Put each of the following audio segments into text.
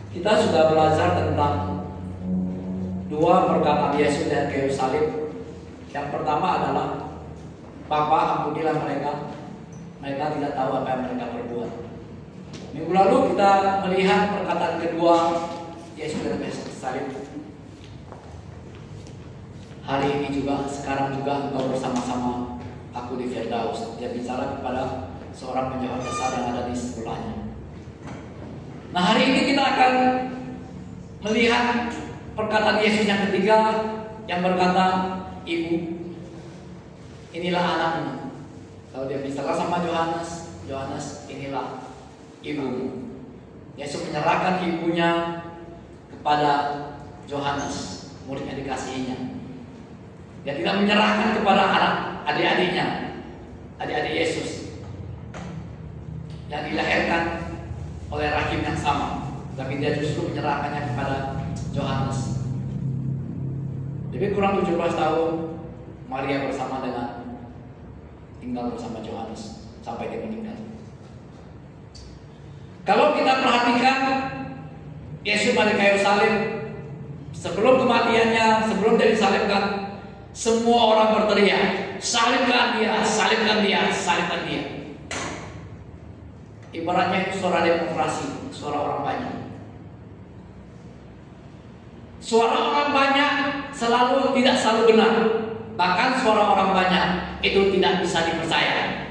Kita sudah belajar tentang dua perkataan Yesus dan kayu salib. Yang pertama adalah, Bapa, ampunilah mereka, mereka tidak tahu apa yang mereka perbuat. Minggu lalu kita melihat perkataan kedua Yesus dan kayu salib. Hari ini juga, sekarang juga engkau bersama-sama aku di Firdaus. Dia bicara kepada seorang penjahat besar yang ada di sebelahnya. Nah, hari ini kita akan melihat perkataan Yesus yang ketiga yang berkata, Ibu, inilah anakmu. Kalau dia bicara sama Yohanes, Yohanes, inilah ibumu. Yesus menyerahkan ibunya kepada Yohanes, murid yang dikasihinya. Dia tidak menyerahkan kepada anak adik-adiknya, adik-adik Yesus yang dilahirkan oleh rahim yang sama, tapi dia justru menyerahkannya kepada Yohanes. Lebih kurang 17 tahun Maria bersama dengan tinggal bersama Yohanes sampai dia meninggal. Kalau kita perhatikan Yesus pada kayu salib, sebelum kematiannya, sebelum dia disalibkan, semua orang berteriak, salibkan dia, salibkan dia, salibkan dia. Ibaratnya itu suara demokrasi, suara orang banyak. Suara orang banyak tidak selalu benar. Bahkan suara orang banyak itu tidak bisa dipercaya.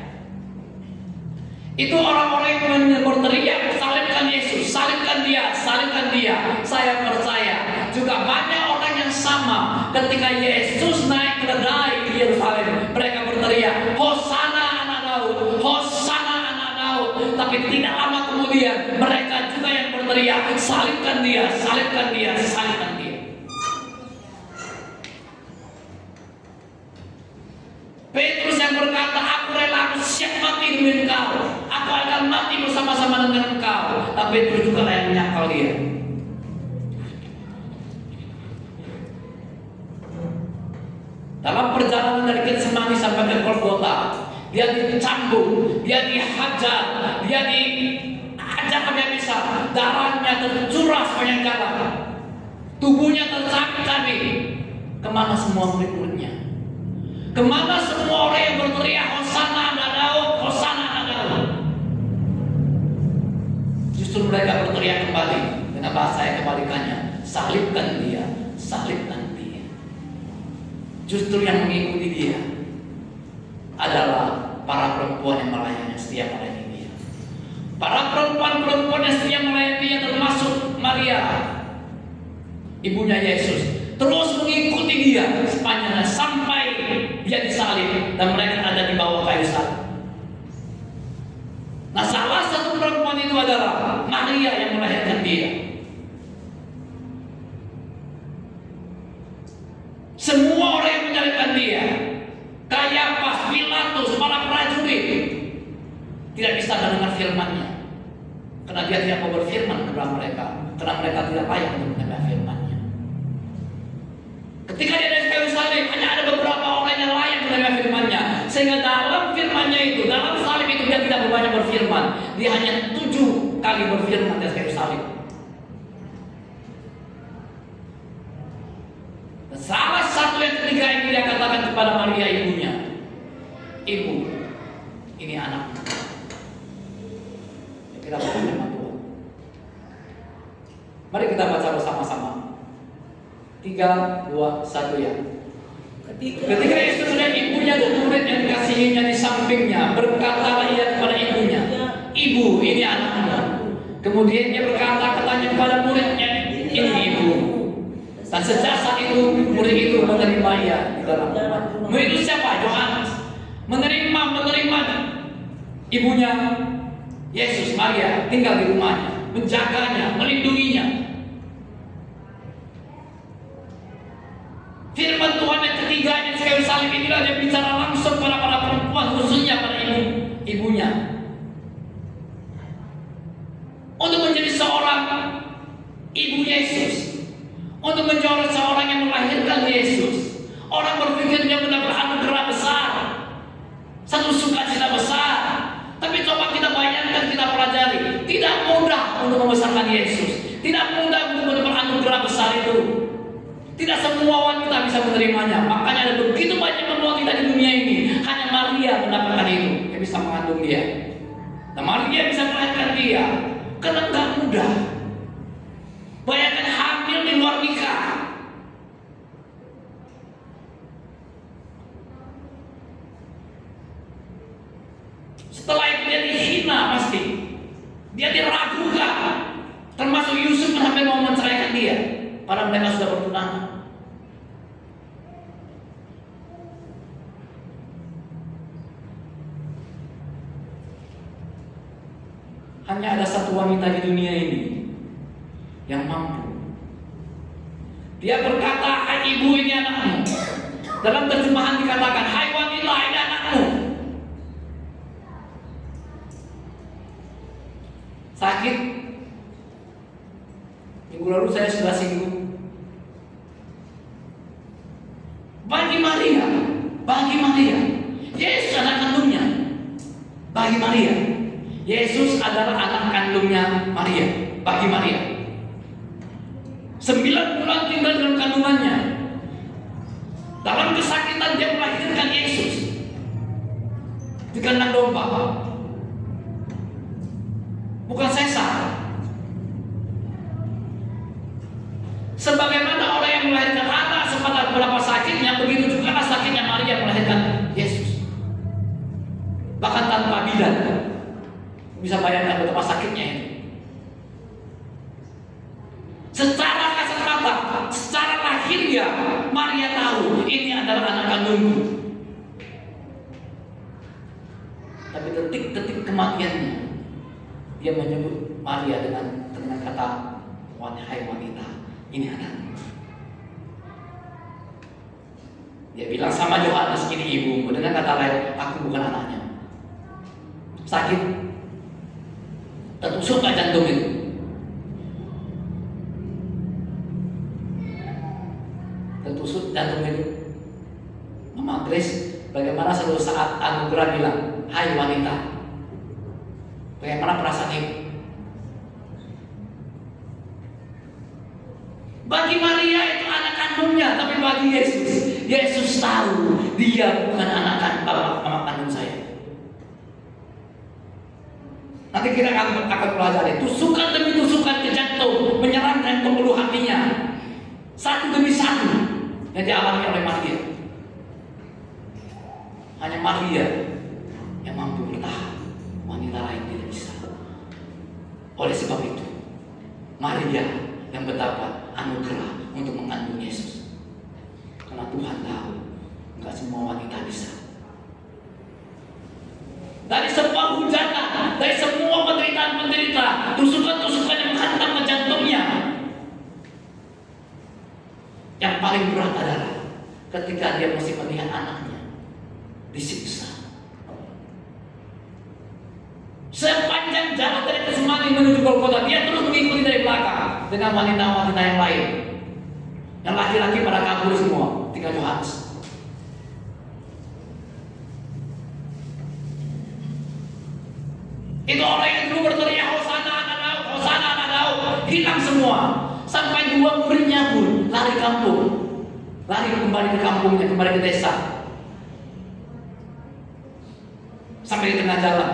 Itu orang-orang yang berteriak, salibkan Yesus, salibkan dia, salibkan dia. Saya percaya juga banyak orang yang sama ketika Yesus naik keledai di Yerusalem. Mereka berteriak, Hosana anak Daud, Hosana anak Daud. Tapi tidak lama kemudian mereka juga yang berteriak, salibkan dia, salibkan dia, salibkan dia. Petrus yang berkata, aku rela, aku siap mati demi engkau, aku akan mati bersama-sama dengan engkau. Tapi Petrus juga yang menyangkal dia. Dalam perjalanan dari Getsemani sampai ke Golgota, dia dicambuk, dia dihajar, dia dihajar habis-habisan, darahnya tercurah sepanjang jalan, tubuhnya tercabik-cabik. Kemana semua murid-muridnya? Kemana semua orang yang berteriak, Hosana anak Daud, Hosana anak Daud? Justru mereka berteriak kembali dengan bahasa yang kebalikannya, salibkan dia, salibkan dia. Justru yang mengikuti dia adalah para perempuan yang melayani, setia melayani dia. Para perempuan-perempuan yang setia melayani dia, termasuk Maria, ibunya Yesus, terus mengikuti dia sepanjangnya sampai dia disalib dan mereka ada di bawah kayu salib. Nah, salah satu perempuan itu adalah Maria yang melahirkan dia. Semua orang yang menyalibkan dia, Kayafas, Pilatus, para prajurit, tidak bisa mendengar firman-Nya, karena dia tidak mau berfirman kepada mereka, karena mereka tidak layak untuk mendengar firman-Nya. Ketika dia dari kayu salib, hanya ada beberapa orang yang layak mendengar firman-Nya, sehingga dalam firman-Nya itu, dalam salib itu dia tidak banyak berfirman. Dia hanya 7 kali berfirman dari kayu salib. Dan salah satu yang ketiga ini dia katakan kepada Maria ibunya, Ibu, ini anakmu. Ya, kita baca firman Tuhan. Mari kita baca bersama-sama. 3, 2, 1 ya. Ketika Yesus dan ibunya dan murid yang dikasihinya di sampingnya, berkatalah ia kepada ibunya, Ibu, ini anakmu. Kemudian dia berkata katanya kepada muridnya, ini ibu. Dan sejak saat itu murid itu menerima ia di dalam rumah. Murid itu siapa? Yohanes. Menerima ibunya Yesus, Maria, tinggal di rumahnya, menjaganya, melindunginya. Firman Tuhan yang ketiga yang kayu salib inilah dia bicara langsung pada para perempuan, khususnya pada ibunya. Untuk menjadi seorang ibu Yesus, untuk menjadi seorang yang melahirkan Yesus, orang berpikir dia mendapat anugerah besar, satu sukacita besar. Tapi coba kita bayangkan, kita pelajari, tidak mudah untuk membesarkan Yesus, tidak menerimanya. Makanya ada begitu banyak wanita di dunia ini, hanya Maria mendapatkan itu yang bisa mengandung dia. Nah, Maria bisa melahirkan dia karena nggak mudah. Bayangkan hamil di luar nikah. Setelah itu dia dihina pasti. Dia diragukan. Termasuk Yusuf sampai mau menceraikan dia. Padahal mereka sudah bertunangan. Hanya ada satu wanita di dunia ini yang mampu. Dia berkata, "Hai ibu, ini anakmu." Dalam terjemahan dikatakan, "Hai wanita, ini anakmu." Sakit. Minggu lalu saya sudah singgung. Bagi Maria, Yesus anak kandungnya. Bagi Maria, Yesus adalah anak kandungnya Maria. Bagi Maria, 9 bulan tinggal dalam kandungannya. Dalam kesakitan dia melahirkan Yesus di kandang domba. Bukan sesar. Sebagaimana orang yang melahirkan anak sempat berapa sakitnya, begitu juga sakitnya Maria melahirkan Yesus. Bahkan tanpa bidan. Bisa bayangkan betapa sakitnya ini. Secara kasat mata, secara lahiriah, Maria tahu ini adalah anak kandungku. Tapi detik-detik kematiannya, dia menyebut Maria dengan kata, "Wahai wanita, ini anakmu." Dia bilang sama Yohanes, "Ini ibumu." Dengan kata lain, "Aku bukan anaknya." Sakit, tertusuk jantung itu. Tertusuk jantung itu. Mama Grace, bagaimana suatu saat anugerah bilang, "Hai wanita, bagaimana perasaan ibu?" Bagi Maria itu anak kandungnya, tapi bagi Yesus tahu dia bukan anak kandung saya. Nanti kita akan pelajari tusukan demi tusukan ke jantung menyerang dan pembuluh hatinya, satu demi satu yang dialami oleh Maria. Hanya Maria yang mampu bertahan, wanita lain tidak bisa. Oleh sebab itu, Maria yang mendapat anugerah untuk mengandung Yesus. Karena Tuhan tahu enggak semua wanita bisa. Dari semua hujatan, dari semua penderitaan, tusukan-tusukan yang menghantam ke jantungnya, yang paling berat adalah ketika dia mesti melihat anaknya disiksa. Sepanjang jalan dari Getsemani menuju Golgota, dia terus mengikuti dari belakang dengan wanita-wanita yang lain. Yang laki-laki pada kabur semua, tinggal Yohanes. Itu orang yang dulu berteriak, "Hosana anak Daud, Hosana anak Daud," hilang semua. Sampai 2 muridnya pun lari kampung, lari kembali ke kampungnya, kembali ke desa. Sampai di tengah jalan,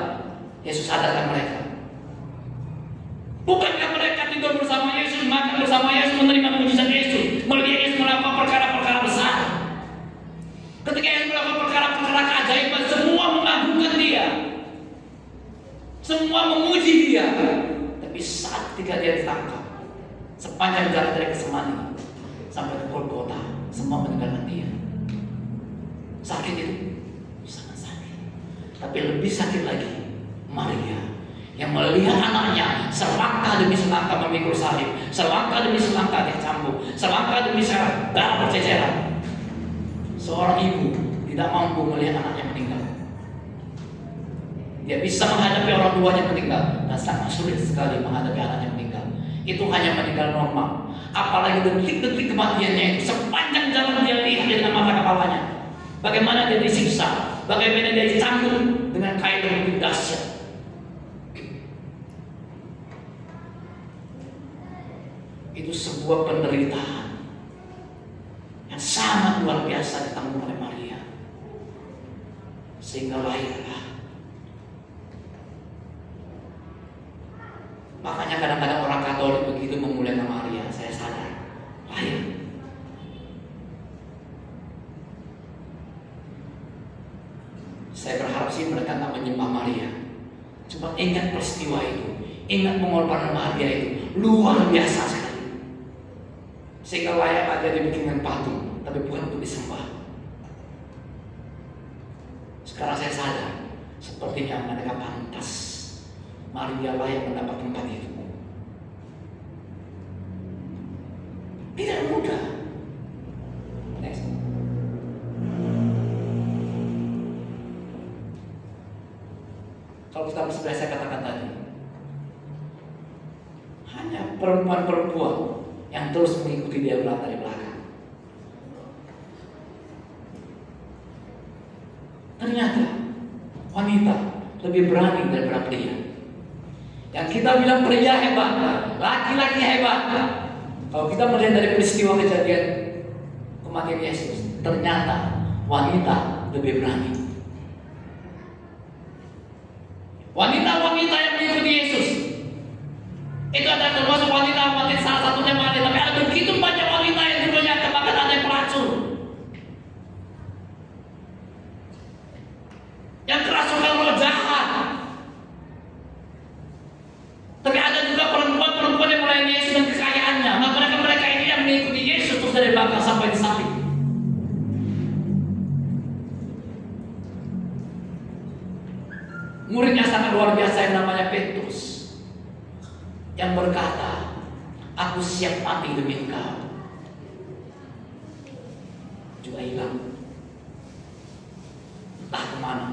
Yesus sadarkan mereka. Bukankah mereka tidur bersama Yesus, makan bersama Yesus, menerima mujizat Yesus, melihat Yesus melakukan perkara-perkara besar? Ketika Yesus melakukan perkara-perkara keajaiban, semua mengagungkan dia, semua memuji dia. Tapi saat ketika dia ditangkap, sepanjang jalan dari Getsemani sampai ke Golgota, semua meninggalkan dia. Sakit itu, sangat sakit. Tapi lebih sakit lagi Maria yang melihat anaknya selangkah demi selangkah memikul salib, selangkah demi selangkah dicambuk, selangkah demi selangkah darah berceceran. Seorang ibu tidak mampu melihat anaknya meninggal. Dia bisa menghadapi orang tuanya meninggal, dan sangat sulit sekali menghadapi anaknya meninggal. Itu hanya meninggal normal. Apalagi detik-detik kematiannya itu, sepanjang jalan dia lihat dengan mata kepalanya. Bagaimana dia disiksa, bagaimana dia dicambuk dengan kain yang begitu dahsyat. Itu sebuah penderitaan yang sangat luar biasa ditanggung oleh Maria, sehingga lahirlah. Makanya kadang-kadang orang Katolik begitu memuliakan Maria, saya sadar lahir. Saya berharap sih mereka tak menyembah Maria, cuma ingat peristiwa itu, ingat pengorbanan Maria itu luar biasa sekali, sehingga layak aja dibikinkan patung, tapi bukan untuk disembah. Sekarang saya sadar, sepertinya mereka pantas, Maria layak mendapat tempat itu. Tidak mudah. Next. Kalau kita seperti saya katakan tadi, hanya perempuan-perempuan yang terus mengikuti dia dari belakang. Ternyata wanita lebih berani daripada pria. Yang kita bilang pria hebat, laki-laki hebat. Kalau kita melihat dari peristiwa kejadian kematian Yesus, ternyata wanita lebih berani. Wanita-wanita yang mengikuti Yesus itu ada termasuk wanita salah satunya Maria, tapi ada begitu banyak wanita yang dimuliakan, bahkan ada yang pelacur, yang kerasukan roh jahat. Tapi ada juga perempuan-perempuan yang melayani Yesus dan kekayaannya. Nah, mereka ini yang mengikuti Yesus terus dari belakang sampai di samping. Muridnya sangat luar biasa yang namanya Petrus, yang berkata, aku siap mati demi engkau. Juga hilang, entah kemana.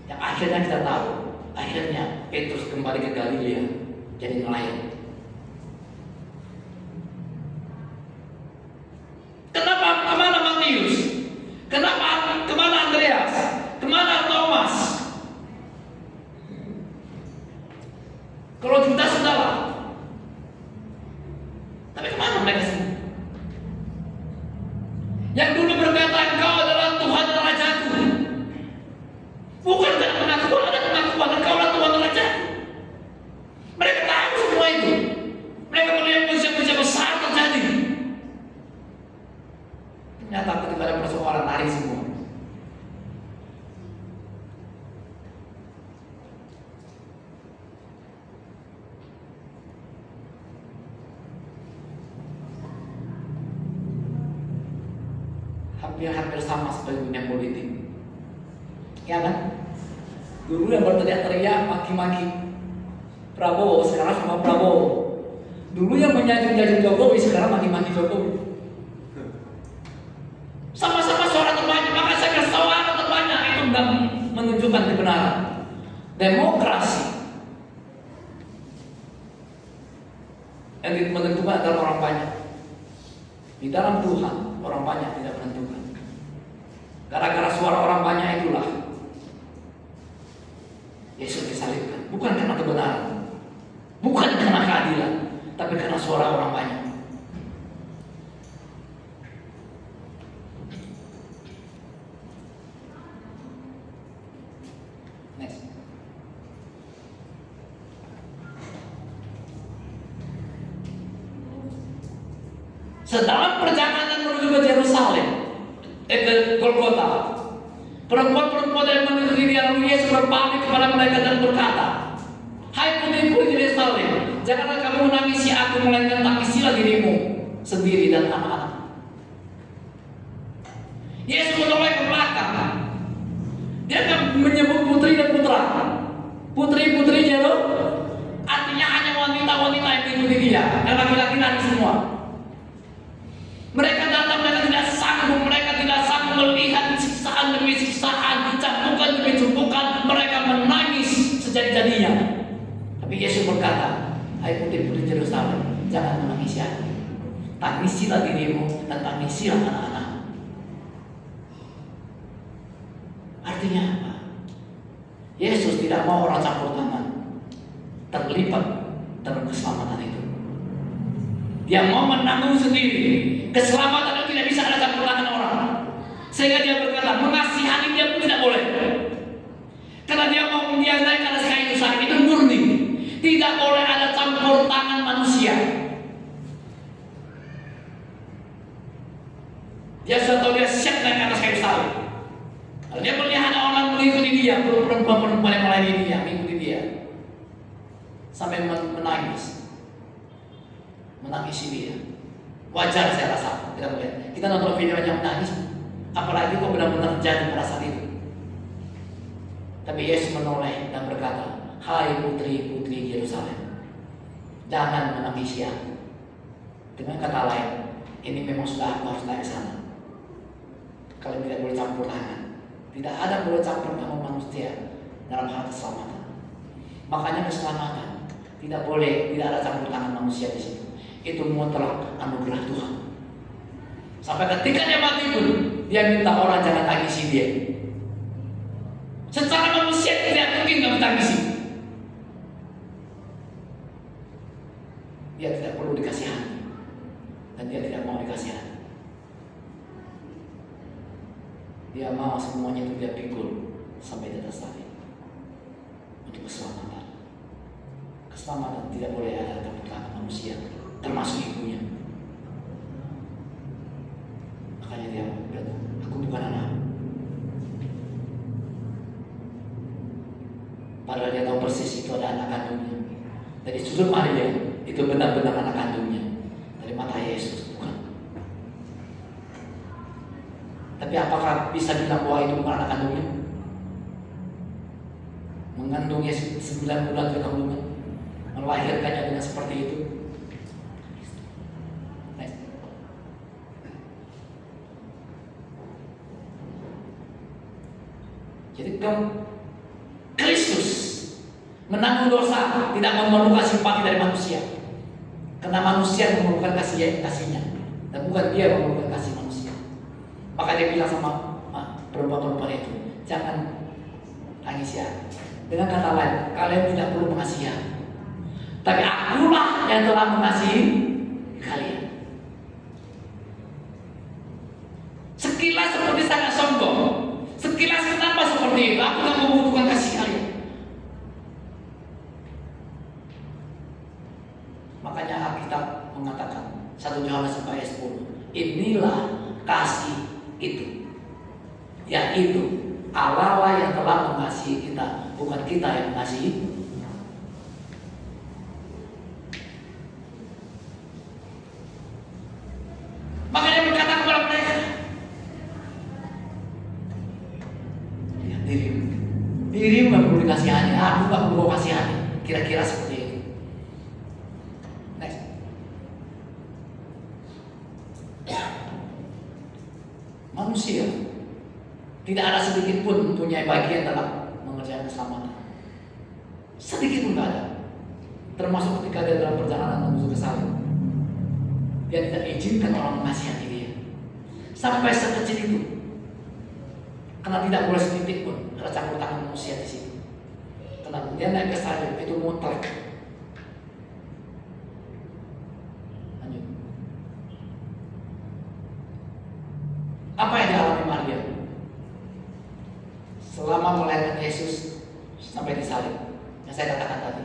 Yang akhirnya kita tahu, akhirnya Petrus kembali ke Galilea jadi nelayan. Kenapa kemana Matius? Kenapa kemana Andreas? Kemana Thomas? Kalau Judas sudahlah, tapi kemana mereka semua? Yang dulu berkata engkau adalah Tuhan dan Rajaku, bukan dengan pengakuan, ada pengakuan engkau adalah Tuhan dan Rajaku. Mereka tahu semua itu. Mereka melihat musuh-musuh besar terjadi. Ternyata ketika ada persoalan lari semua. Hampir sama seperti dunia politik, ya kan? Dulu yang berteriak-teriak, maki-maki Prabowo, sekarang sama Prabowo. Dulu yang menyanjung-janjung Jokowi, sekarang maki-maki Jokowi. Sama-sama suara terbanyak, maka saya kira suara terbanyak itu enggak menunjukkan kebenaran. Demokrasi yang menentukan adalah orang banyak. Di dalam Tuhan, orang banyak tidak menentukan. Gara-gara suara orang banyak itulah Yesus disalibkan. Bukan karena kebenaran, bukan karena keadilan, tapi karena suara orang banyak. Next. Sedalam perjalanan menuju ke Yerusalem, ke Golgota, perempuan-perempuan yang mengikuti dia lalu Yesus berbalik kepada mereka dan berkata, hai putri-putri Yerusalem, janganlah kamu menangisi aku, melainkan tangisilah dirimu sendiri dan anak-anak. Yesus menoleh ke belakang. Dia akan menyebut putri dan putra. Putri-putri Yerusalem artinya hanya wanita-wanita yang mengikuti dia, yang laki-laki nangis semua. Mereka datang, mereka tidak sanggup melihat siksaan demi siksaan, cambukan demi cambukan, mereka menangis sejadi-jadinya. Tapi Yesus berkata, hai putri-putri Yerusalem, jangan menangisi aku. Tangisilah dirimu dan tangisilah anak-anak. Artinya apa? Yesus tidak mau orang campur tangan terlibat dalam keselamatan itu. Dia mau menanggung sendiri. keselamatan itu tidak bisa ada campur tangan orang. Sehingga dia berkata, mengasihani dia pun tidak boleh. Karena dia mau naik atas kayu salib itu murni. Tidak boleh ada campur tangan manusia. Dia sudah tahu dia siap naik atas kayu salib. Kalau dia melihat orang mengikuti dia, perempuan-perempuan yang melayani dia, mengikuti dia, sampai menangis, menangisi dia. Wajar saya rasa, kita melihat. Kita nonton videonya menangis, apalagi kok benar-benar jadi pada saat itu. Tapi Yesus menoleh dan berkata, hai putri-putri Yerusalem, jangan menangisi aku. Dengan kata lain, ini memang sudah harus naik ke sana. Kalian tidak boleh campur tangan. Tidak ada boleh campur tangan manusia dalam hal keselamatan. Makanya keselamatan tidak boleh, tidak ada campur tangan manusia di situ. Itu mutlak anugerah Tuhan. Sampai ketika dia mati pun, dia minta orang jangan tangisi dia. Secara manusia tidak mungkin kamu tangisi. Dia tidak perlu dikasihani, dan dia tidak mau dikasihani. Dia mau semuanya itu dia pikul sampai di atas salib untuk keselamatan. Keselamatan tidak boleh ada campur tangan manusia, termasuk ibunya. Makanya dia bilang, aku bukan anak. Padahal dia tahu persis itu ada anak kandungnya. Dari sudut Maria itu benar-benar anak kandungnya. Dari mata Yesus bukan. Tapi apakah bisa bilang bahwa itu bukan anak kandungnya? Mengandungnya 9 bulan ke kandungan, melahirkannya dengan seperti itu. Jadi Kristus menanggung dosa, tidak memerlukan simpati dari manusia. Karena manusia memerlukan kasihnya, dan bukan dia memerlukan kasih manusia. Maka dia bilang sama perempuan-perempuan itu, jangan tangis ya. Dengan kata lain, kalian tidak perlu mengasihi aku, tapi akulah yang telah mengasihi kalian. Sekilas seperti sangat sombong, sekilas kenapa seperti itu? Aku tak membutuhkan kasih kalian. Makanya Alkitab mengatakan 1 Yohanes 4:10, inilah kasih itu, yaitu Allah lah yang telah mengasihi kita, bukan kita yang mengasihi. Makanya berkata kepada mereka, lihat dirimu gak perlu dikasihani, aku gak perlu kasihani. Kira-kira seperti itu. Next. Manusia tidak ada sedikit pun mempunyai bagian dalam mengerjakan keselamatan. Sedikit pun tidak ada. Termasuk ketika dia dalam perjalanan menuju ke salib, dia tidak izinkan orang mengasihani dia. Sampai sekecil itu. Karena tidak boleh sedikit pun ada campur tangan manusia di situ. Karena dia naik ke salib itu mutlak. Lanjut. Apa yang dialami Maria selama melayani Yesus sampai di salib? Yang saya katakan tadi,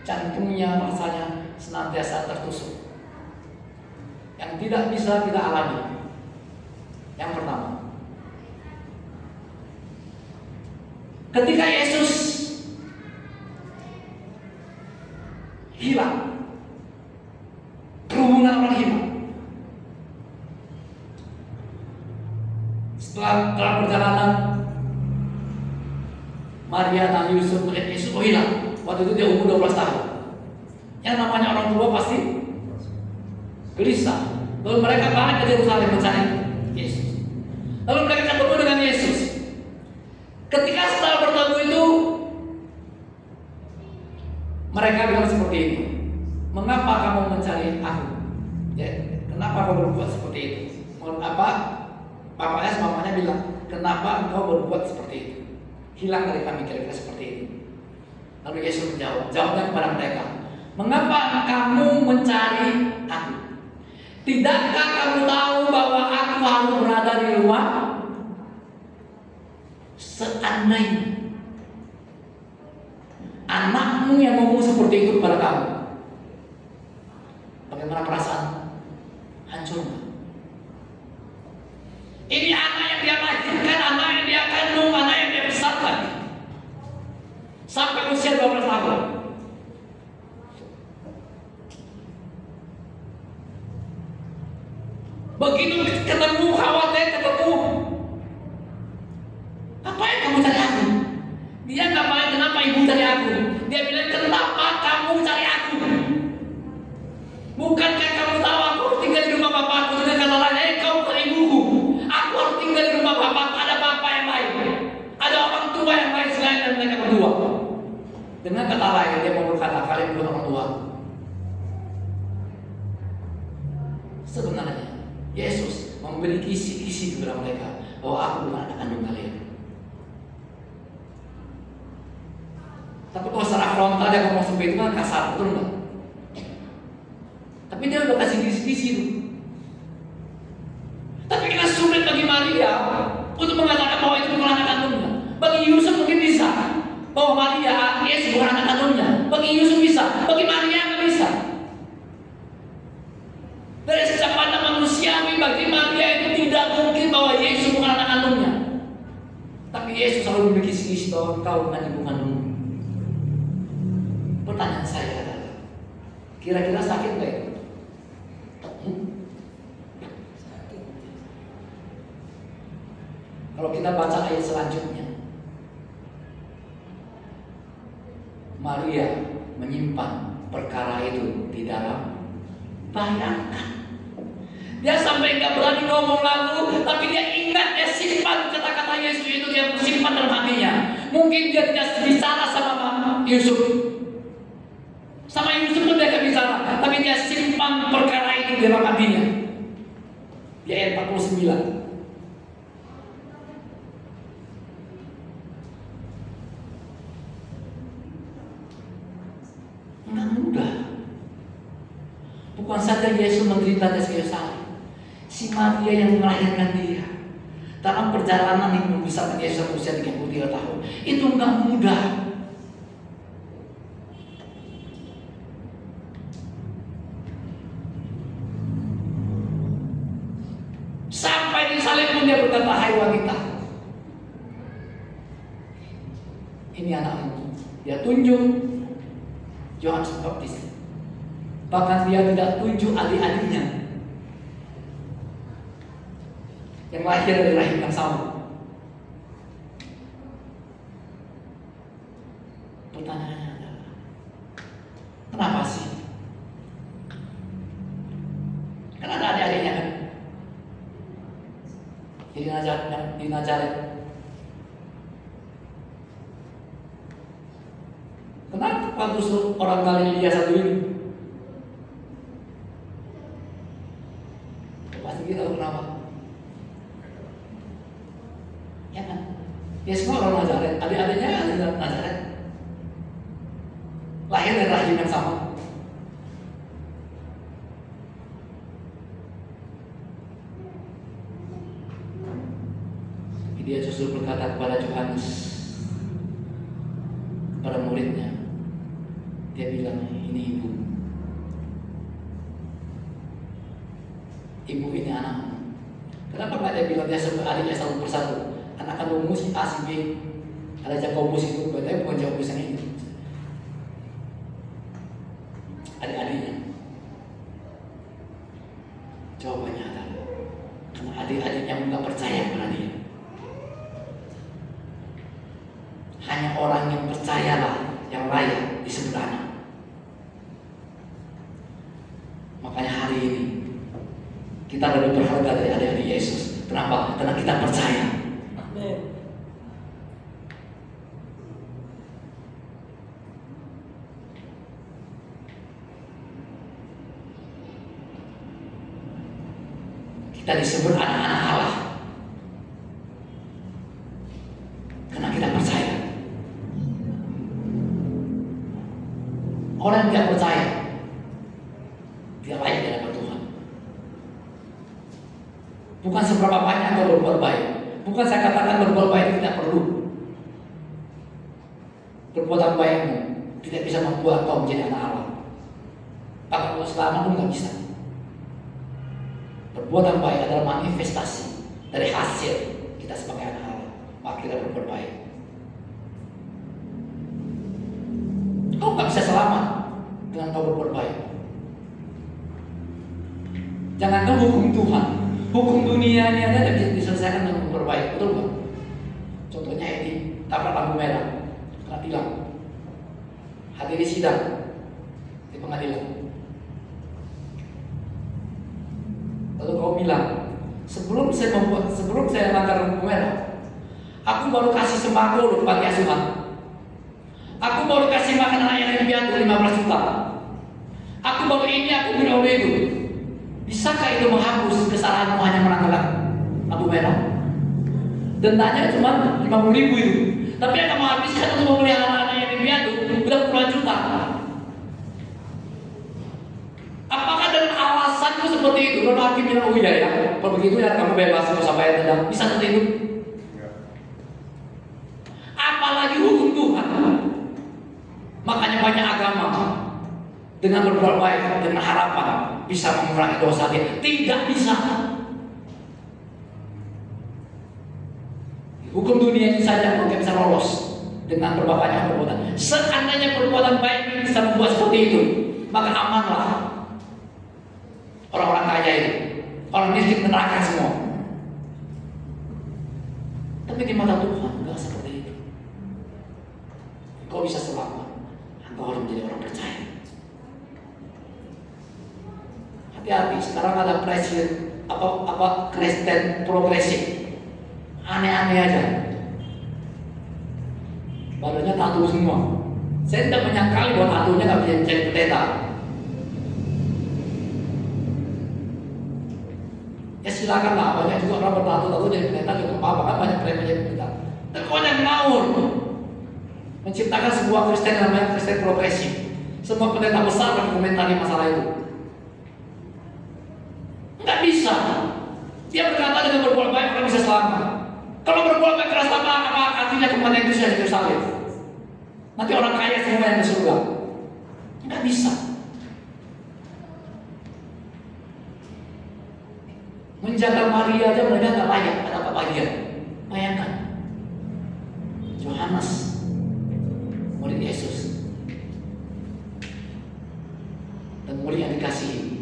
jantungnya rasanya senantiasa tertusuk, yang tidak bisa kita alami. Yang pertama, ketika Yesus hilang, kerumunan orang hilang. Setelah dalam perjalanan, Maria dan Yusuf melihat Yesus hilang. Waktu itu dia umur 12 tahun. Yang namanya orang tua pasti gelisah. Lalu mereka balik ke Yerusalem mencari Yesus. Lalu mereka ketemu dengan Yesus. Ketika setelah bertemu itu, mereka bilang seperti ini, mengapa kamu mencari aku? Ya, kenapa kau berbuat seperti itu? Mengapa? Papanya sama mamanya bilang, kenapa engkau berbuat seperti itu? Hilang dari kami, kira-kira seperti itu. Lalu Yesus menjawab, jawabnya kepada mereka, mengapa kamu mencari aku? Tidakkah kamu tahu bahwa aku harus berada di rumah? Seandainya anakmu yang ngomong seperti itu kepada kamu, bagaimana perasaan? Hancur nggak? Ini anak yang dia lahirkan, anak yang dia kandung, anak yang dia besarkan sampai usia 12 tahun. Begitu ketemu khawatir, ketemu, apa yang kamu cari aku? Dia nggak main kenapa ibu cari aku. Dia bilang kenapa kamu cari aku? Bukankah kamu tahu aku harus tinggal di rumah bapakku? Dengan kata lain, kau bukan ibuku. Aku harus tinggal di rumah bapakku. Ada bapak yang lain, ada orang tua yang lain selain dari mereka berdua. Dengan kata lain, dia mau berkata kalian bukan orang tua. Sebenarnya Yesus memberi kisi-kisi kepada mereka bahwa aku bukan anak kandung kalian. Tapi kalau secara frontal dia ngomong seperti itu kan kasar, betul nggak? Tapi dia udah kasih kisi-kisi itu. Tapi kita sulit bagi Maria untuk mengatakan bahwa itu bukan anak kandungnya. Bagi Yusuf mungkin bisa bahwa Maria, Yesus bukan anak kandungnya. Bagi Yusuf bisa, bagi Maria nggak bisa. Dari sejak pandang manusiawi bagi Maria itu tidak mungkin bahwa Yesus bukan anak kandungnya. Tapi Yesus selalu memberi kisi-kisi bahwa engkau bukan ibu kandungmu. Pertanyaan saya adalah, kira-kira sakit nggak itu? Kalau kita baca ayat selanjutnya, Maria menyimpan perkara itu di dalam bayangkan. Dia sampai nggak berani ngomong lalu, tapi dia ingat, dia simpan kata-kata Yesus itu, dia simpan dalam hatinya. Mungkin dia tidak bicara sama Yusuf, sama Yusuf pun dia tidak bicara, tapi dia simpan perkara itu di dalam hatinya. Di ayat 49. Nggak mudah. Bukan saja Yesus menderita di kayu salib, si Maria yang melahirkan dia dalam perjalanan yang membesarkan Yesus usia 33 tahun itu nggak mudah. Sampai disalib pun dia berkata, hai wanita, ini anakmu. Dia tunjuk Yohanes Pembaptis. Bahkan dia tidak tunjuk adik-adiknya yang lahir dari rahim yang sama. Pertanyaannya adalah, kenapa sih? Kan ada adik-adiknya kan? Di Nazaret. Kenapa justru orang Galilea satu ini? Pasti kita tahu kenapa. Ya kan? Ya semua orang Nazaret, adik-adiknya ada Nazaret. Lahir dari rahim yang sama. Dia justru berkata kepada Yohanes, pada muridnya, dia bilang, ini ibu. Ibu ini anakmu. Kenapa nggak dia bilang dia adiknya satu persatu? Anak kandungmu si A, si B. Ada Jakobus itu, berarti bukan Jakobus yang ini. Adik-adiknya. Jawabannya adalah karena adik-adiknya nggak percaya kepada dia. Hanya orang yang percayalah yang layak disebut anak. Makanya hari ini kita lebih berharga dari adik-adik Yesus. Kenapa? Karena kita percaya. Amin. Kita disebut anak-anak Allah karena kita percaya. Orang yang tidak percaya, dia layak di hadapan Tuhan. Tergantung seberapa banyak kau berbuat baik. Bukan saya katakan berbuat baik itu tidak perlu. Perbuatan baikmu tidak bisa membuat kau menjadi anak Allah. Bahkan kalau selamat pun nggak bisa. Perbuatan baik adalah manifestasi dari hasil kita sebagai anak Allah. Maka kita berbuat baik. Kau nggak bisa selamat dengan kau berbuat baik. Jangankan hukum Tuhan, hukum dunia ini ada tidak bisa diselesaikan dengan berbuat baik, betul nggak? Contohnya Edi tabrak lampu merah, pengadilan, hadiri sidang di pengadilan. Lalu kau bilang, sebelum saya langgar lampu merah, aku baru kasih sembako loh ke panti asuhan. Aku baru kasih makan anak yatim piatu 15 juta. Aku baru ini, aku baru itu. Bisakah itu menghapus kesalahanmu hanya melanggar lampu merah? Dendanya cuma 50.000 itu. Tapi yang kamu habiskan untuk membeli anak-anak yatim piatu udah puluhan juta. Apakah dengan alasanku seperti itu? Lalu hakim bilang, oh iya ya, kalau begitu ya kamu bebas, mau sampai tendang. Bisa seperti itu? Apalagi hukum Tuhan. Makanya banyak agama dengan berbuat baik, dengan harapan bisa mengurangi dosa dia. Tidak bisa. Hukum dunia ini saja mungkin bisa lolos dengan berbagai banyak perbuatan. Seandainya perbuatan baik ini bisa membuat seperti itu, maka amanlah orang-orang kaya itu. Orang miskin neraka semua. Tapi di mata Tuhan enggak seperti itu. Kau bisa selamat, kau harus menjadi orang percaya. Hati-hati, sekarang ada presiden Kristen progresif, aneh-aneh aja. Badannya tato semua. Saya tidak menyangkali bahwa tatonya nggak bisa jadi pendeta. Ya silakan lah, banyak juga orang bertato jadi pendeta juga apa-apa, kan banyak preman jadi pendeta. Dan kau yang ngawur menciptakan sebuah Kristen yang namanya Kristen progresif. Semua pendeta besar akan komentari masalah itu. Nggak bisa. Dia berkata dengan berbuat baik orang bisa selamat. Kalau berbuat baik keras apa artinya kemana yang bisa jadi salib? Nanti orang kaya semua yang ke surga. Nggak bisa. Menjaga Maria aja mereka nggak layak, ada apa bagian? Bayangkan. Yohanes, murid Yesus, dan murid yang dikasihi.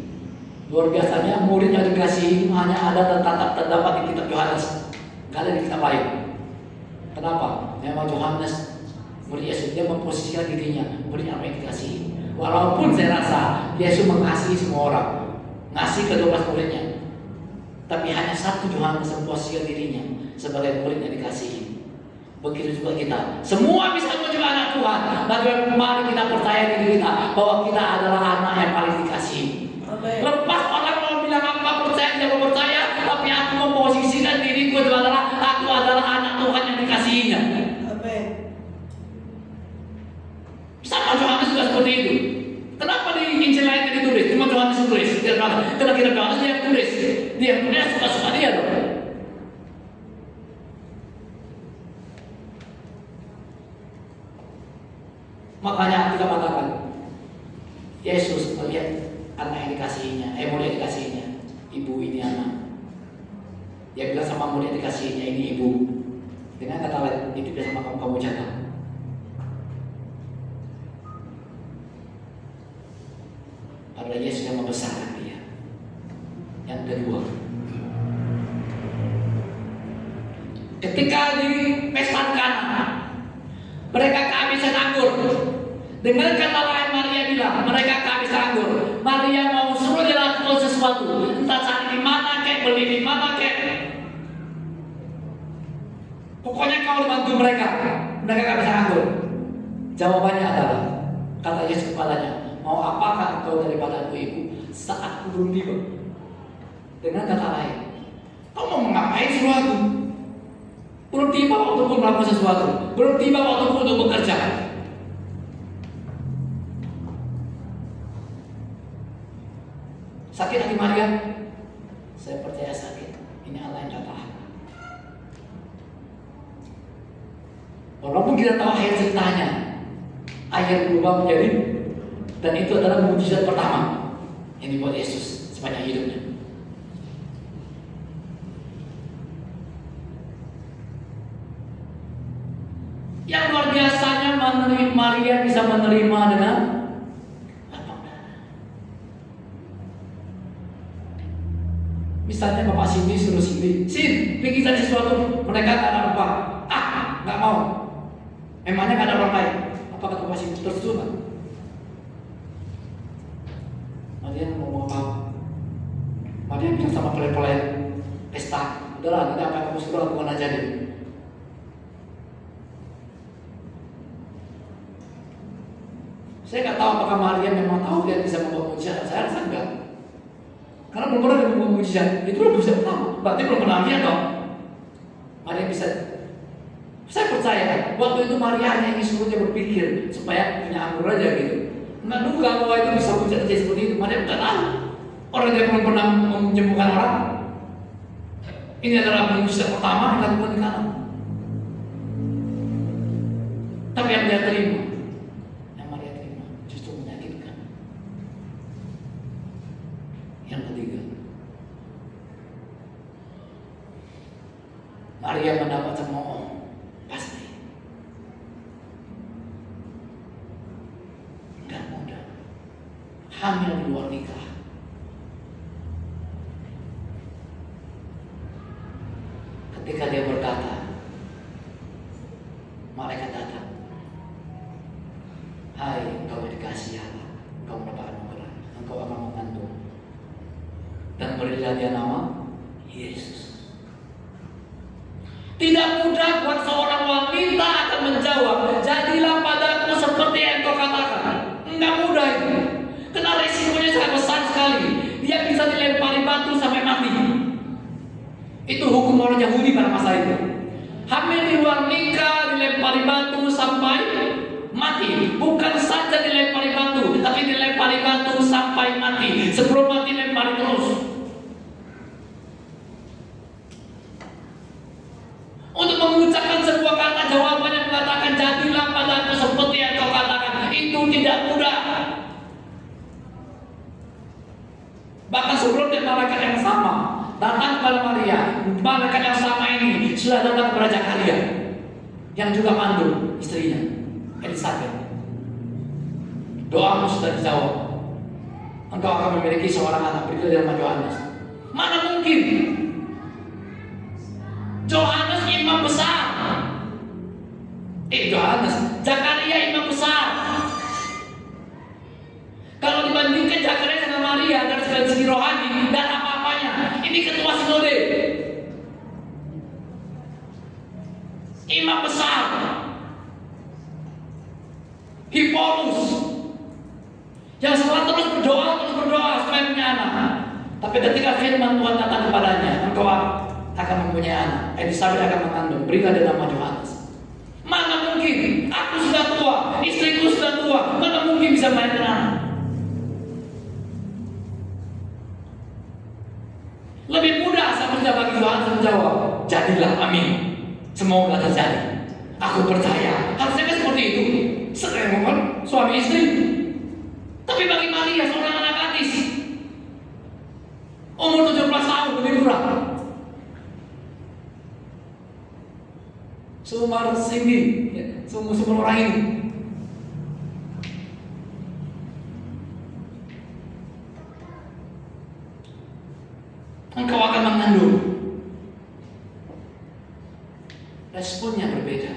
Luar biasanya murid yang dikasihi hanya ada terdapat di kitab Yohanes, nggak ada di kitab lain. Kenapa? Memang Yohanes, murid Yesus, dia memposisikan dirinya murid yang dikasihi. Walaupun saya rasa Yesus mengasihi semua orang, ngasih ke 12 muridnya, tapi hanya satu Yohanes memposisikan dirinya sebagai murid yang dikasihi. Begitu juga kita. Semua bisa menjadi anak Tuhan. Bagaimana mari kita percaya diri kita bahwa kita adalah anak yang paling dikasihi. Lepas orang mau bilang apa percaya dia mau percaya, tapi aku memposisikan diriku adalah aku adalah anak Tuhan yang dikasihinya. Amin. Sama Yohanes juga seperti itu. Kenapa di Injil lain ditulis? Cuma Yohanes tulis. Karena kita Yohanes dia tulis. Dia punya suka-suka dia loh. Makanya kita katakan Yesus melihat anak yang dikasihinya, murid yang dikasihinya, ibu ini anak. Dia bilang sama murid yang dikasihinya, ini ibu. Dengan kata lain, itu dia sama kamu jaga. Adalah Yesus yang membesarkan dia. Yang kedua, ketika di pesta Kana, mereka kehabisan anggur. Dengan kata lain Maria bilang, mereka kehabisan anggur. Maria mau suruh dia lakukan sesuatu, entah cari di mana kek, beli di mana kek. Pokoknya kau bantu mereka kehabisan anggur. Jawabannya adalah, kata Yesus kepadanya, mau apakah engkau daripada aku ibu? Saat aku belum tiba. Dengan kata lain, kau mau ngapain suruh aku? Belum tiba waktuku melakukan sesuatu. Belum tiba waktuku untuk bekerja. Sakit hati Maria? Saya percaya sakit. Ini Allah Walaupun kita tahu akhir ceritanya, air berubah menjadi, dan itu adalah mukjizat pertama yang dibuat Yesus sepanjang hidupnya. Yang luar biasanya Maria bisa menerima dengan lapang dada. Misalnya Bapak Cindy suruh Cindy, pergi cari sesuatu, mereka tak ada apa, nggak mau. Memangnya nggak ada orang lain? Apa kata Bapak Cindy? Tersetuju nggak? Maria ngomong apa? Maria bilang sama pelayan pesta, udahlah nanti apa yang kamu suruh lakukan aja deh. Saya nggak tahu apakah Maria memang tahu dia bisa membuat mujizat. Saya rasa enggak. Karena belum pernah membuat mujizat. Itu belum bisa pertama. Berarti belum pernah lihat dong. Maria bisa. Saya percaya waktu itu Maria hanya ingin suruh dia berpikir supaya punya anggur aja gitu. Nggak duga bahwa itu bisa mujizat seperti itu. Maria tidak tahu. Orang dia belum pernah menyembuhkan orang. Ini adalah mujizat pertama yang dilakukan di Kana. Tapi yang dia terima, yang ketiga, Maria mendapat cemooh pasti. Enggak mudah. Hamil di luar nikah. Ketika dia berkata, malaikat datang. Hai, engkau dikasihi Allah, engkau mendapat anugerah, engkau akan mengandung. Dan berilah dia nama Yesus. Tidak mudah buat seorang wanita akan menjawab, jadilah padaku seperti yang kau katakan. Enggak mudah itu. Karena resikonya sangat besar sekali. Dia bisa dilempari batu sampai mati. Itu hukum orang Yahudi pada masa itu. Hamil di luar nikah, dilempari batu sampai mati. Bukan saja dilempari batu, tapi dilempari batu sampai mati. Sebelum mati lempari terus. Untuk mengucapkan sebuah kata jawabannya mengatakan jadilah padaku seperti yang kau katakan, itu tidak mudah. Bahkan sebelum malaikat yang sama datang kepada Maria, malaikat yang sama ini sudah datang kepada Zakaria yang juga mandul istrinya Elisabeth. Doamu sudah dijawab. Engkau akan memiliki seorang anak, begitu dalam Yohanes. Mana mungkin? Yohanes imam besar. Zakaria imam besar. Kalau dibandingkan Zakaria dengan Maria dari segala segi rohani dan apa-apanya, ini ketua sinode, imam besar, Hippolytus, yang setelah terus berdoa supaya punya anak. Tapi ketika firman Tuhan datang kepadanya, engkau akan mempunyai anak, Elisabeth akan mengandung, berilah dia nama Yohanes. Mana mungkin? Aku sudah tua, istriku sudah tua, mana mungkin bisa melahirkan anak? Lebih mudah seharusnya bagi Yohanes menjawab, jadilah, amin, semoga terjadi. Aku percaya, harusnya kan seperti itu. Sering kan suami istri. Tapi bagi Maria, seorang anak gadis, umur 17 tahun, lebih kurang, seumur Cindy, seumur orang ini. Engkau akan mengandung. Responnya berbeda.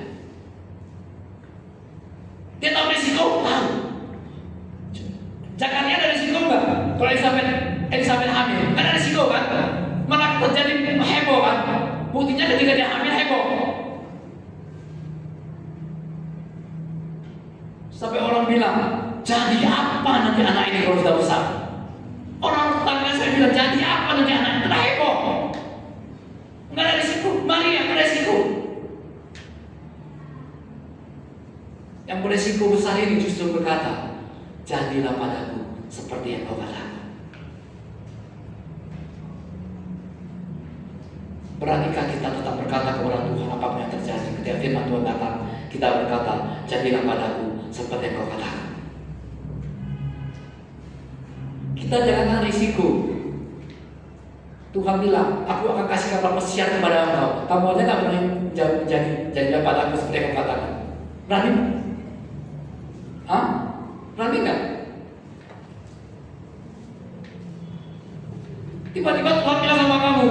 Dia tahu risiko, tahu. Zakaria ada risiko enggak? Kalau Elisabeth hamil, kan ada risiko kan? Malah terjadi heboh kan? Buktinya ketika dia hamil heboh. Sampai orang bilang, jadi apa nanti anak ini kalau sudah besar? Orang tetangga saya bilang, jadi apa nanti anak ini? Tidak heboh. Nggak ada risiko. Maria nggak ada risiko. Yang beresiko besar ini justru berkata, jadilah padaku seperti yang kau katakan. Beranikah kita tetap berkata kepada Tuhan apapun yang terjadi? Ketika firman Tuhan datang, kita berkata, jadilah padaku seperti yang kau katakan. Kita jangan risiko. Tuhan bilang, aku akan kasih kapal pesiar kepada engkau. Kamu aja gak berani jadilah padaku seperti yang kau katakan. Berani? Hah? Berani gak? Tiba-tiba Tuhan bilang sama kamu,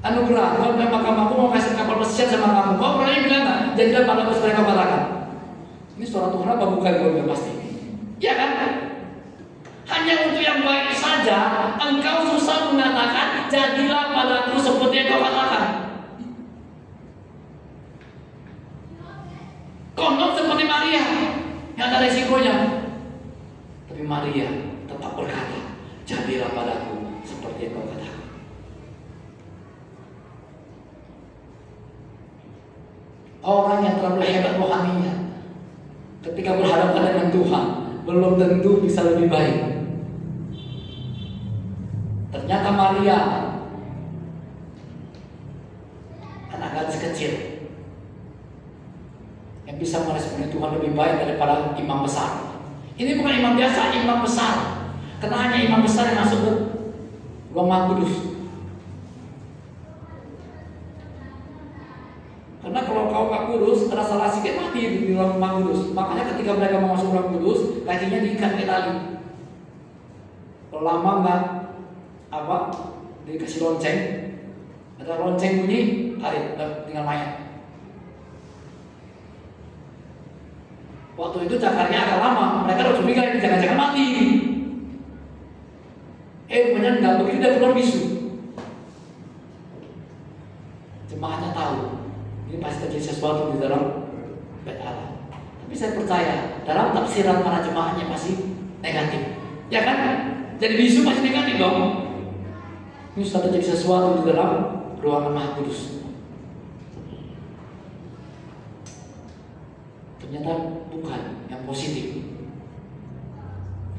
anugerah, Tuhan bilang sama kamu, aku mau kasih kapal pesiar sama kamu. Kau berani bilang gak? Jadilah padaku seperti yang kau katakan. Ini suara Tuhan apa bukan? Gue pasti. Ya kan? Hanya untuk yang baik saja engkau susah mengatakan jadilah padaku seperti yang kau katakan. Konon seperti Maria yang ada resikonya. Tapi Maria tetap berkata, jadilah padaku seperti yang kau katakan. Orang yang terlalu hebat rohaninya, ketika berhadapan dengan Tuhan, belum tentu bisa lebih baik. Ternyata Maria, anak gadis kecil, yang bisa meresponi Tuhan lebih baik daripada imam besar. Ini bukan imam biasa, imam besar. Karena hanya imam besar yang masuk ke ruang Maha Kudus. Karena kalau kau Maha Kudus, ada salah sikit mati di ruang Maha Kudus. Makanya ketika mereka mau masuk ruang Kudus, kakinya diikat ke tali. Kalau lama enggak dikasih lonceng, ada lonceng bunyi, tarik tinggal mayat. Waktu itu cakarnya agak lama, mereka udah curiga ini jangan-jangan mati. Rupanya enggak, begitu dia keluar bisu. Jemaatnya tahu, ini pasti terjadi sesuatu di dalam bait Allah. Tapi saya percaya dalam tafsiran para jemaatnya pasti negatif, ya kan? Jadi bisu pasti negatif dong. Ini sudah terjadi sesuatu di dalam ruangan Maha Kudus. Ternyata bukan yang positif.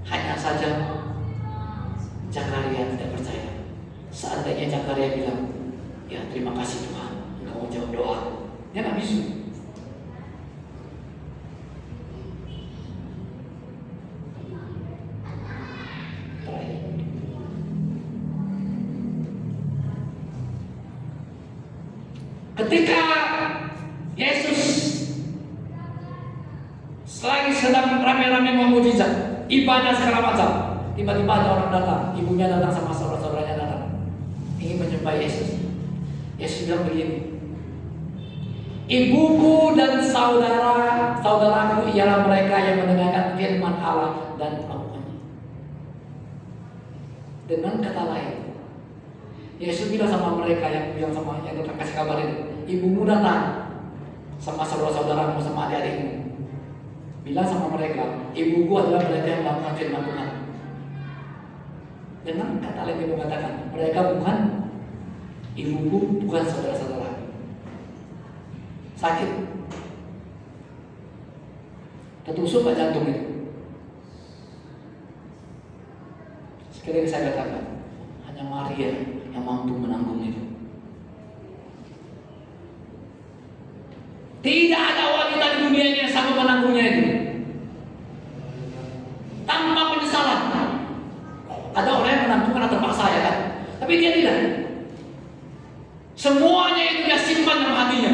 Hanya saja Zakaria tidak percaya. Seandainya Zakaria bilang, ya terima kasih Tuhan, engkau menjawab doa, dia nggak bisa. Ketika Yesus selagi sedang rame-rame mau mujizat, ibadah segala macam, tiba-tiba ada orang datang, ibunya datang sama saudara-saudaranya datang, ingin menyembah Yesus. Yesus bilang begini, ibuku dan saudaraku ialah mereka yang mendengarkan firman Allah dan melakukannya. Dengan kata lain, Yesus bilang sama mereka yang datang kasih kabar itu, ibumu datang sama saudara-saudaramu, sama adik-adikmu. Bilang sama mereka, ibuku adalah mereka yang melakukan firman Tuhan. Dengan kata lain ibu mengatakan, mereka bukan ibuku, bukan saudara-saudara. Sakit, tertusuk pak jantung itu. Sekali lagi saya katakan, hanya Maria yang mampu menanggung itu. Tidak ada wanita di dunia ini yang sanggup menanggungnya itu tanpa penyesalan. Ada orang yang menanggung karena terpaksa, ya kan? Tapi dia tidak. Semuanya itu dia simpan dalam hatinya.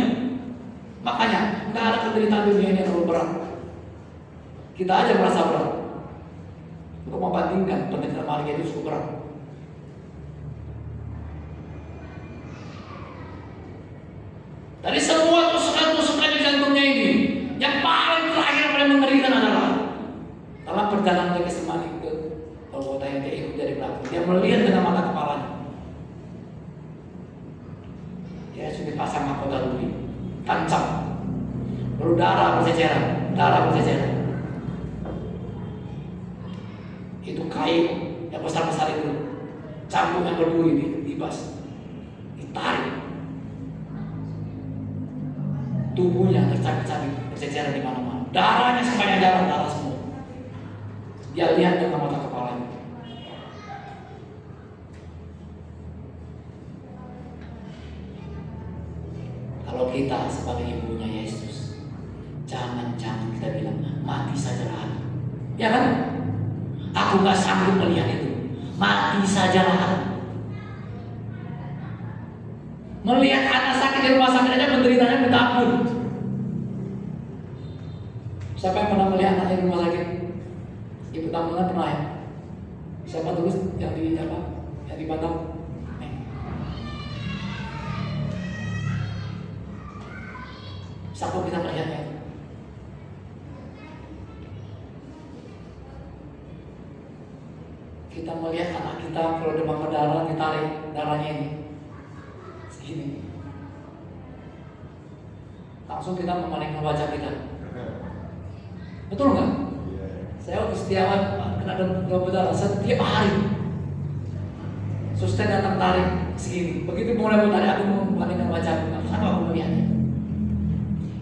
Makanya nggak ada penderitaan dunia ini yang terlalu berat. Kita aja merasa berat. Untuk membandingkan penderitaan Maria itu cukup berat. Dari semua tusukan-tusukan di jantungnya ini, yang paling terakhir paling mengerikan adalah dalam perjalanan dari Getsemani ke Golgota yang dia ikut dari belakang. Dia melihat dengan mata kepalanya. Dia sudah dipasang mahkota duri, tancap, lalu darah berceceran. Itu kain yang besar-besar itu, cambuk yang berduri dibas, ditarik. Tubuhnya tercabik-cabik, berceceran di mana-mana. Darahnya sepanjang jalan, darah semua. Dia lihat dengan mata kepalanya. Kalau kita sebagai ibunya Ya kan? Aku nggak sanggup melihat itu. Mati sajalah. Melihat anak sakit di rumah sakit aja menderitanya minta ampun. Siapa yang pernah melihat anak di rumah sakit? Ibu Tambunan pernah ya? Siapa tulis yang di apa? Yang di Batam? Siapa bisa melihatnya? Kita melihat anak kita kalau demam berdarah, ditarik darahnya ini segini, langsung kita memalingkan wajah kita. Betul nggak? Saya waktu setiawan kena demam berdarah setiap hari. Suster datang tarik segini. Begitu mulai tarik, aku memalingkan wajah. Nggak sama aku melihatnya.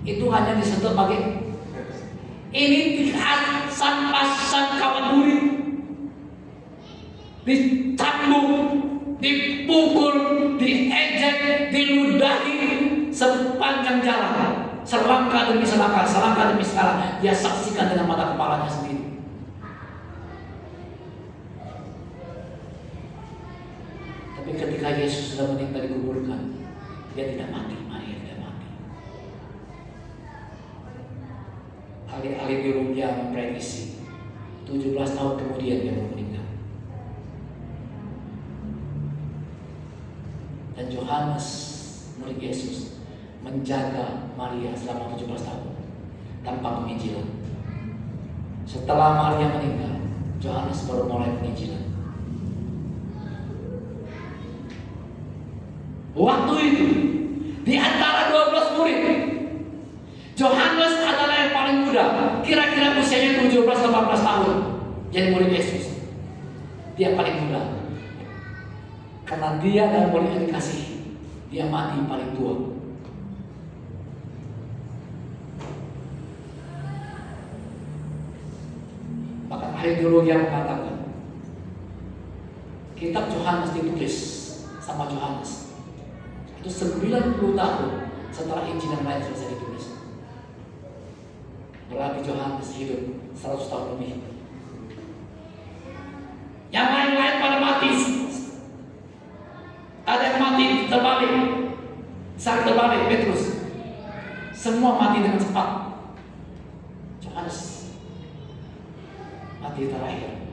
Itu hanya disentuh pakai ini sampah kawan murid, dicambuk, dipukul, diejek, diludahi sepanjang jalan, selangkah demi selangkah, selangkah demi selangkah. Dia saksikan dengan mata kepalanya sendiri. Tapi ketika Yesus sudah meninggal dikuburkan, dia tidak mati. Ahli biologi memprediksi 17 tahun kemudian dia meninggal. Dan Yohanes murid Yesus menjaga Maria selama 17 tahun tanpa penginjilan. Setelah Maria meninggal, Yohanes baru mulai penginjilan. Waktu itu di antara 12 murid, Yohanes adalah yang paling muda. Kira-kira usianya 17-18 tahun. Jadi murid Yesus. Dia paling muda. Karena dia adalah murid yang dikasihi. Dia mati paling tua. Maka ahli teologi yang mengatakan kitab Yohanes ditulis sama Yohanes itu 90 tahun setelah Injil yang lain selesai ditulis. Berarti Yohanes hidup 100 tahun lebih. Yang lain-lain pada mati. Ada yang mati terbalik, saat terbalik Petrus. Semua mati dengan cepat. Yohanes mati terakhir.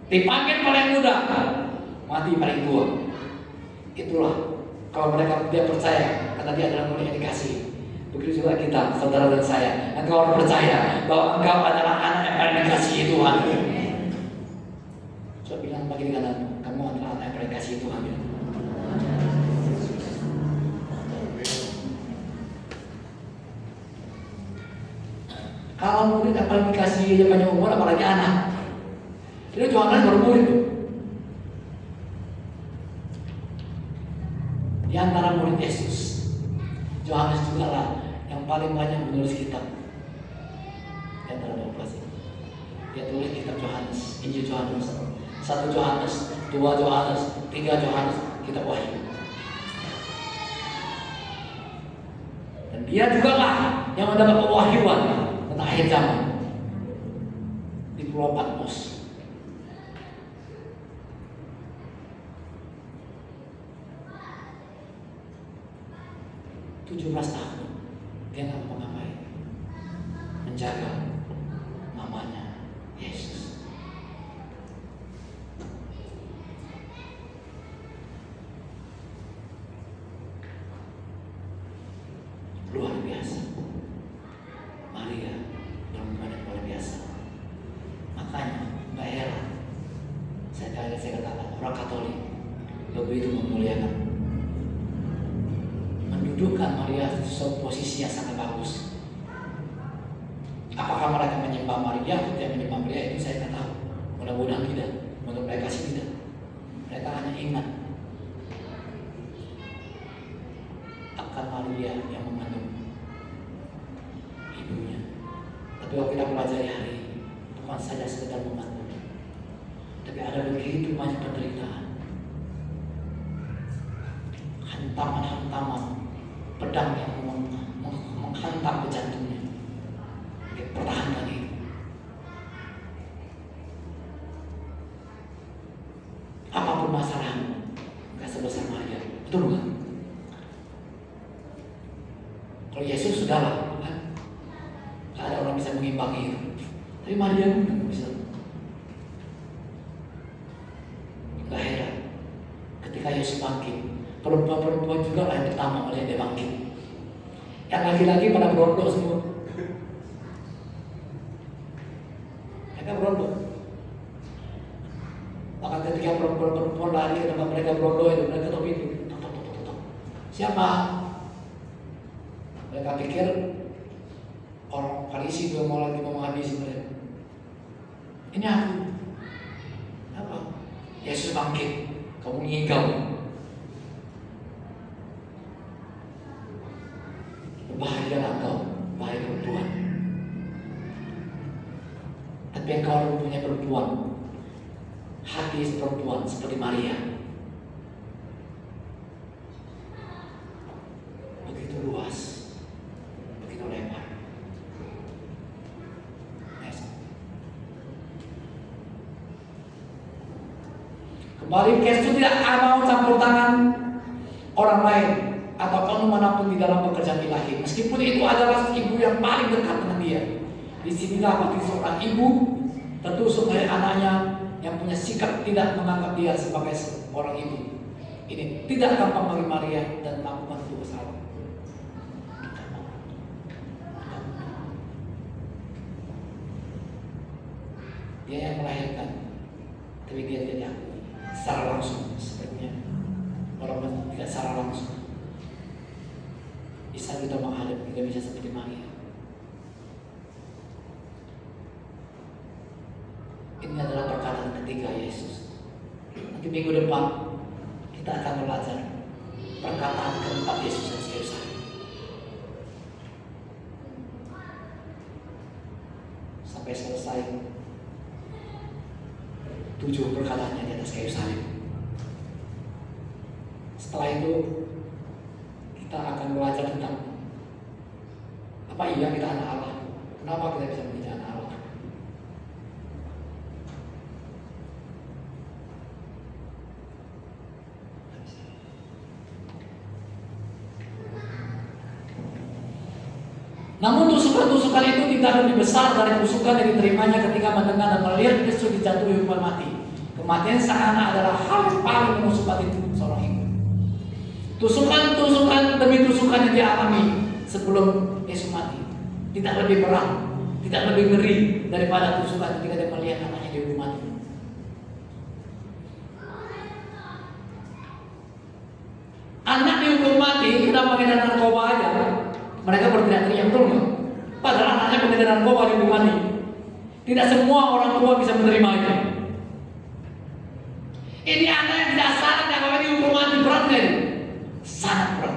Dipanggil paling muda, mati paling tua. Itulah kalau dia percaya karena dia adalah murid yang dikasihi. Begitu juga kita, saudara dan saya. Engkau harus percaya bahwa engkau adalah anak yang paling dikasihi Tuhan. Coba bilang bagi kanan, kamu adalah anak yang paling dikasihi Tuhan. Kalau murid yang paling dikasihi dia banyak umur, apalagi anak. Jadi Yohanes baru murid tuh. Di antara murid Yesus, Yohanes juga lah yang paling banyak menulis kitab. Di antara 12 ini. Dia tulis kitab Yohanes, Injil Yohanes, 1 Yohanes, 2 Yohanes, 3 Yohanes, kitab Wahyu. Dan dia juga lah yang mendapat pewahyuan tentang akhir zaman di Pulau Patmos. 17 tahun dia nggak mau ngapain, menjaga mamanya Yesus. Luar biasa. Maria perempuan yang luar biasa. Makanya nggak heran saya katakan orang Katolik begitu memuliakan, mendudukan Maria di suatu posisi yang sangat bagus. Apakah mereka menyembah Maria atau tidak menyembah Maria itu saya tidak tahu. Mudah-mudahan tidak. Menurut mereka sih tidak. Mereka hanya ingat akan Maria yang mengandung ibunya. Tapi kalau kita pelajari hari ini, bukan saja sekedar mengandung, tapi ada begitu banyak penderitaan, hantaman-hantaman pedang yang menghantam ke jantungnya. Dia pertahankan itu. mengimbangi itu. Tapi Maria pun bisa. Gak heran ketika Yesus bangkit, perempuan-perempuan juga lah yang pertama melihat dia bangkit. Yang laki-laki pada berondok semua. Mereka berondok. Maka ketika perempuan-perempuan lari ke tempat mereka berondok itu, mereka ketuk pintu. Siapa? Mereka pikir orang Farisi juga mau lagi menghabisi mereka. Ini aku. Apa? Yesus bangkit. Kamu ngigau. Bahagialah engkau, wahai perempuan. Tapi engkau punya perempuan, hati perempuan seperti Maria. Begitu luas, begitu lebar. Kembali, Yesus tidak mau campur tangan orang lain atau kamu manapun di dalam pekerjaan ilahi. Meskipun itu adalah ibu yang paling dekat dengan dia. Di sinilah bagi seorang ibu tertusuk dari anaknya yang punya sikap tidak menganggap dia sebagai seorang ibu. Ini tidak gampang bagi Maria dan melakukan itu salah. Dia yang melahirkan, tapi dia tidak secara langsung, sepertinya orang tidak secara langsung. Bisa kita menghadap, kita bisa seperti Maria. Ini adalah perkataan ketiga Yesus. Nanti minggu depan kita akan belajar perkataan keempat Yesus dan kayu salib. Sampai selesai 7 perkataannya di atas kayu salib. Setelah itu kita akan belajar tentang apa iya kita anak Allah. Kenapa kita bisa menjadi anak Allah? Namun tusukan-tusukan itu tidak lebih besar dari tusukan yang diterimanya ketika mendengar dan melihat Kristus dijatuhi hukuman mati. Kematian sang anak adalah hal yang paling menusuk hati seorang ibu. Tusukan-tusukan demi tusukan yang dialami sebelum Yesus mati tidak lebih berat, tidak lebih ngeri daripada tusukan ketika dia melihat anaknya dihukum mati. Anak dihukum mati, kita pengedar narkoba aja, mereka berteriak-teriak, betul nggak? Padahal anaknya pengedar narkoba dihukum mati. Tidak semua orang tua bisa menerima itu. Ini anak yang tidak salah, yang apa dihukum mati, berat nggak ini? Sangat berat.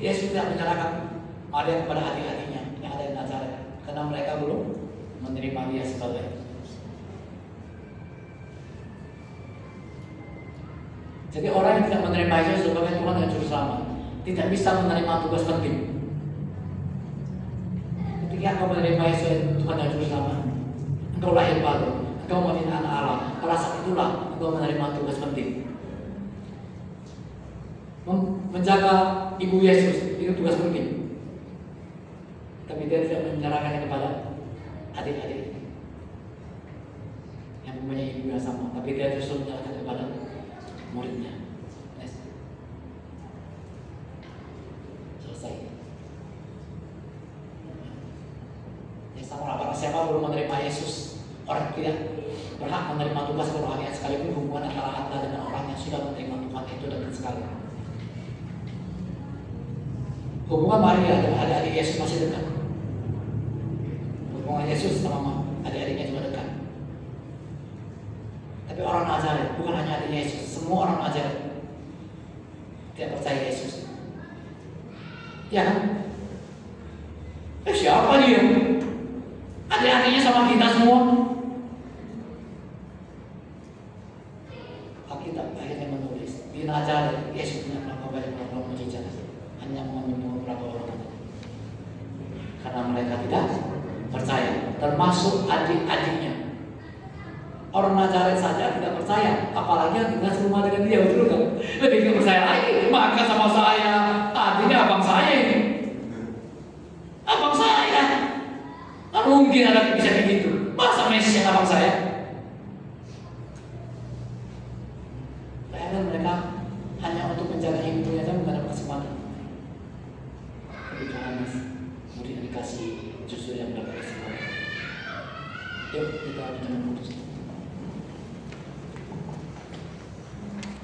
Yesus tidak menyerahkan Maria kepada hati-hatinya yang ada di Nazaret, karena mereka belum menerima dia sebagai. Jadi orang yang tidak menerima Yesus sebagai Tuhan dan Juru Selamat tidak bisa menerima tugas penting. Ketika engkau menerima Yesus Tuhan dan Juru Selamat, engkau lahir baru, engkau menjadi anak Allah. Pada saat itulah engkau menerima tugas penting. Menjaga ibu Yesus itu tugas penting. Tapi dia tidak menyerahkannya kepada adik-adik yang mempunyai ibu yang sama, tapi dia justru menyerahkan kepada muridnya. Selesai. Yang sama barang siapa belum menerima Yesus, orang tidak berhak menerima tugas kerohanian, sekalipun hubungan antara Anda dengan orang yang sudah menerima Tuhan itu dekat sekali. Hubungan Maria dengan adik-adik Yesus masih dekat. Hubungan Yesus sama adik-adiknya juga dekat. Tapi orang Nazaret, bukan hanya adik Yesus, semua orang Nazaret tidak percaya Yesus. Ya kan? Siapa dia? Adik-adiknya sama kita semua. Alkitab akhirnya menulis di Nazaret Yesus tidak melakukan banyak mujizat, hanya menyembuhkan beberapa orang karena mereka tidak percaya, termasuk adik-adiknya. Orang Nazaret saja tidak percaya, apalagi yang tinggal serumah dengan dia, betul kan? Lebih tidak percaya lagi, makan sama saya, artinya abang saya ini. Abang saya. Kan mungkin ada bisa begitu. Masa Mesias abang saya? Bayangkan mereka hanya untuk menjaga ibunya dan menghadap kesempatan. Tapi Yohanes murid dikasih justru yang mendapat kesempatan. Yuk kita putus.